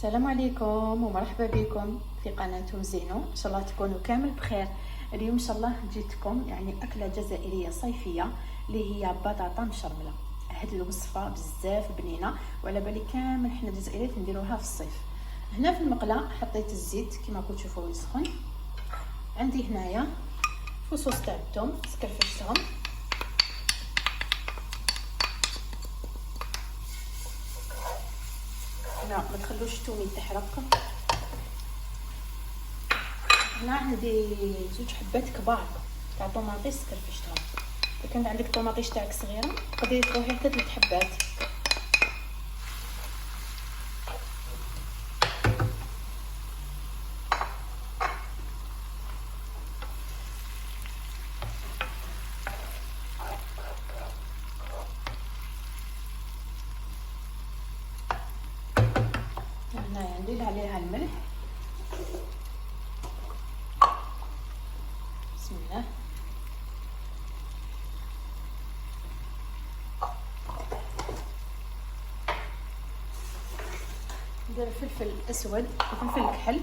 السلام عليكم ومرحبا بكم في قناتكم زينو. ان شاء الله تكونوا كامل بخير. اليوم ان شاء الله جيتكم اكله جزائريه صيفيه اللي هي بطاطا مشرمله. هاد الوصفه بزاف بنينه وعلى بالي كامل حنا الجزائريين نديروها في الصيف. هنا في المقله حطيت الزيت كما راكم تشوفوا يسخن. عندي هنايا فصوص تاع الثوم سكرفشتهم، لا ما تخلوش الثوم يتحرق. هنا عندي 2 حبات كبار تاع طوماطيش سكرفشتهم. اذا كانت عندك طوماطيش تاعك صغيره تقدري تروحي حتى 3 حبات. هنا ندير عليها الملح، بسم الله. ندير فلفل اسود وفلفل كحل،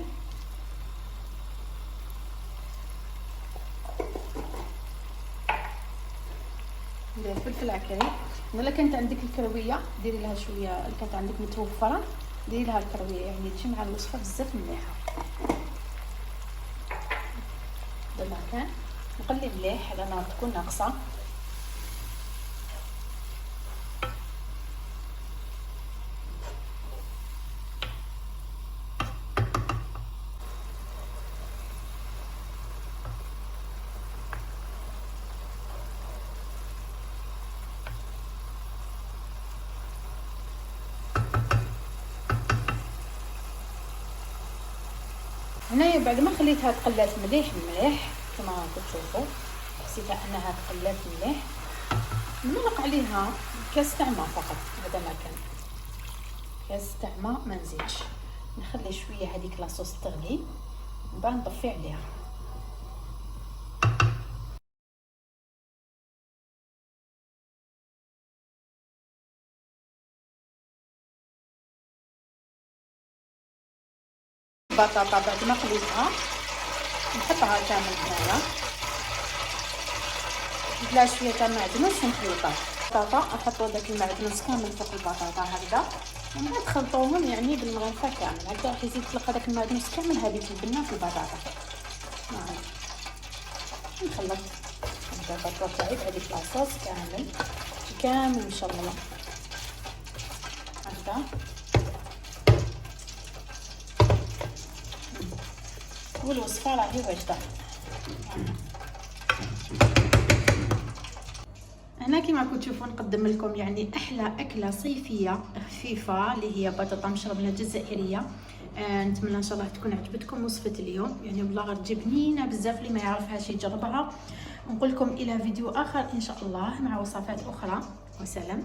ندير فلفل عكري. ولا كانت عندك الكرويه ديري لها شويه، اللي كانت عندك متوفره ديري لها الكرويه، يعني تجي مع الوصفه بزاف مليحه. دابا كان نقلي مليح على نار تكون ناقصه. هنايا بعد ما خليتها تقلات مليح كما راكم تشوفوا، حسيتها انها تقلات مليح، نغلق عليها كاس تاع ماء فقط. هذا ما كان كاس تاع ماء، ما نزيدش. نخلي شويه هذيك لاصوص تغلي من بعد نطفي عليها. البطاطا بعد ما قليتها نحطها كامل هنايا، بلا شويه تاع معدنوس ونخلطها. البطاطا نحطوا داك المعدنوس كامل فوق البطاطا هكذا، ومن بعد خلطوهم يعني بالمغرفه كامل هكذا، راح يزيد تلقى داك المعدنوس كامل هذيك البنه في البطاطا. نخلط البطاطا تاعي بهذيك لاصوص كامل مشرمله هكذا. والوصفه راهي واجده. هنا كما راكم تشوفوا نقدم لكم يعني احلى اكله صيفيه خفيفه اللي هي بطاطا مشرمله جزائريه. نتمنى ان شاء الله تكون عجبتكم وصفه اليوم، يعني والله غير تجي بنينه بزاف، اللي ما يعرفهاش يجربها. نقول لكم الى فيديو اخر ان شاء الله مع وصفات اخرى، وسلام.